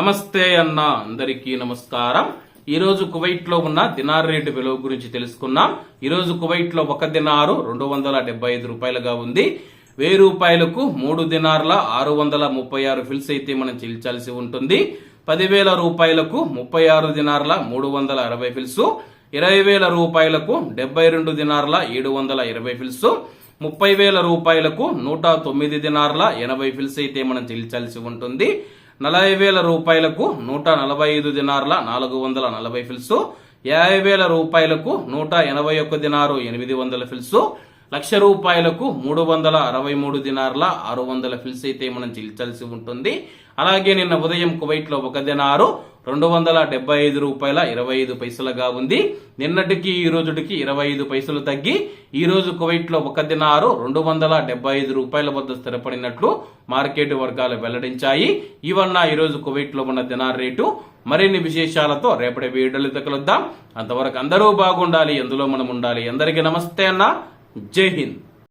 నమస్తే అన్న, అందరికీ నమస్కారం. ఈ రోజు కువైట్ లో ఉన్న దినార్ రేటు విలువ గురించి తెలుసుకున్నాం. ఈ రోజు కువైట్ లో ఒక దినారు 275 రూపాయలుగా ఉంది. 1000 రూపాయలకు 3 దినార్ల 636 ఫిల్స్ అయితే మనం చెల్లించాల్సి ఉంటుంది. 10,000 రూపాయలకు 36 దినార్ల 360 ఫిల్స్, 20,000 రూపాయలకు 72 దినార్ల 720 ఫిల్స్, 30,000 రూపాయలకు 109 దినార్ల 80 ఫిల్స్ అయితే మనం చెల్లించాల్సి ఉంటుంది. 40,000 రూపాయలకు 145 దినార్ల 440 ఫిల్స్, 50,000 రూపాయలకు 181 దినారు 800 ఫిల్స్, 1,00,000 రూపాయలకు 363 దినార్ల 600 ఫిల్స్ అయితే మనం చెల్లించాల్సి ఉంటుంది. అలాగే నిన్న ఉదయం కువైట్ లో ఒక దినారు 275 రూపాయల 25 పైసలుగా ఉంది. నిన్నటికి ఈ రోజుకి 25 పైసలు తగ్గి ఈ రోజు కువైట్ లో ఒక దినారు 275 రూపాయల వద్ద స్థిరపడినట్లు మార్కెట్ వర్గాలు వెల్లడించాయి. ఇవన్న ఈ రోజు కువైట్ లో ఉన్న దినార్ రేటు. మరిన్ని విశేషాలతో రేపటి వీడియోలో కలుద్దాం. అంతవరకు అందరూ బాగుండాలి, ఎందులో మనం ఉండాలి. అందరికీ నమస్తే అన్న, జై హింద్.